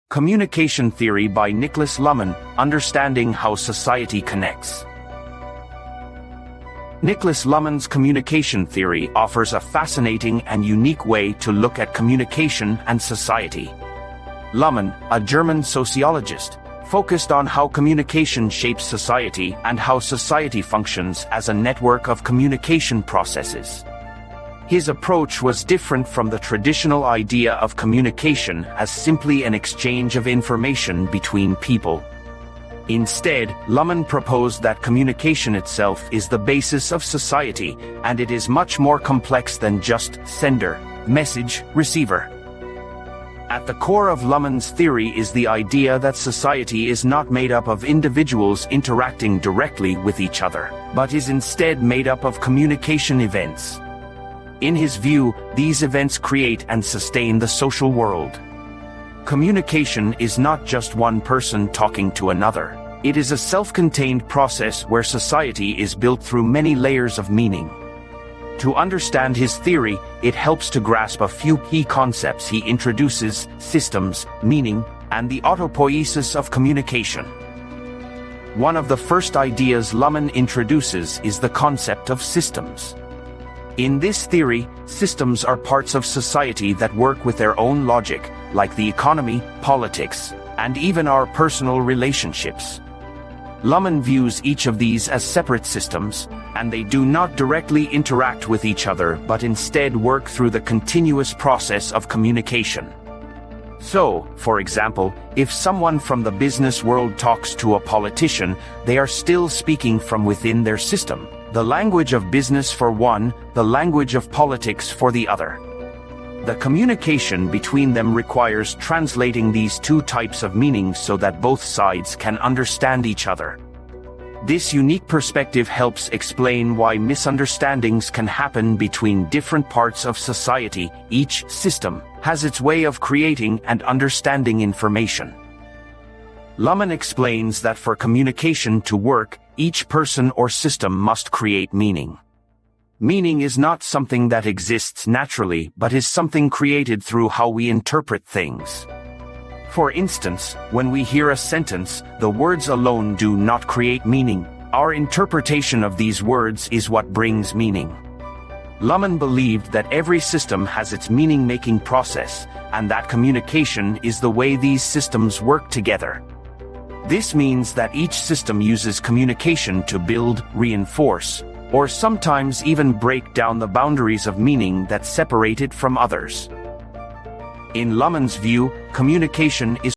Communication Theory by Niklas Lukhman, Understanding How Society Connects. Niklas Lukhman's communication theory offers a fascinating and unique way to look at communication and society. Lukhman, a German sociologist, focused on how communication shapes society and how society functions as a network of communication processes. His approach was different from the traditional idea of communication as simply an exchange of information between people. Instead, Lukhman proposed that communication itself is the basis of society, and it is much more complex than just sender, message, receiver. At the core of Lukhman's theory is the idea that society is not made up of individuals interacting directly with each other, but is instead made up of communication events. In his view, these events create and sustain the social world. Communication is not just one person talking to another. It is a self-contained process where society is built through many layers of meaning. To understand his theory, it helps to grasp a few key concepts he introduces: systems, meaning, and the autopoiesis of communication. One of the first ideas Lukhman introduces is the concept of systems. In this theory, systems are parts of society that work with their own logic, like the economy, politics, and even our personal relationships. Lukhman views each of these as separate systems, and they do not directly interact with each other but instead work through the continuous process of communication. So, for example, if someone from the business world talks to a politician, they are still speaking from within their system. The language of business for one, the language of politics for the other. The communication between them requires translating these two types of meaning so that both sides can understand each other. This unique perspective helps explain why misunderstandings can happen between different parts of society. Each system has its way of creating and understanding information. Lukhman explains that for communication to work, each person or system must create meaning. Meaning is not something that exists naturally, but is something created through how we interpret things. For instance, when we hear a sentence, the words alone do not create meaning. Our interpretation of these words is what brings meaning. Lukhman believed that every system has its meaning-making process, and that communication is the way these systems work together. This means that each system uses communication to build, reinforce, or sometimes even break down the boundaries of meaning that separate it from others. In Lukhman's view, communication is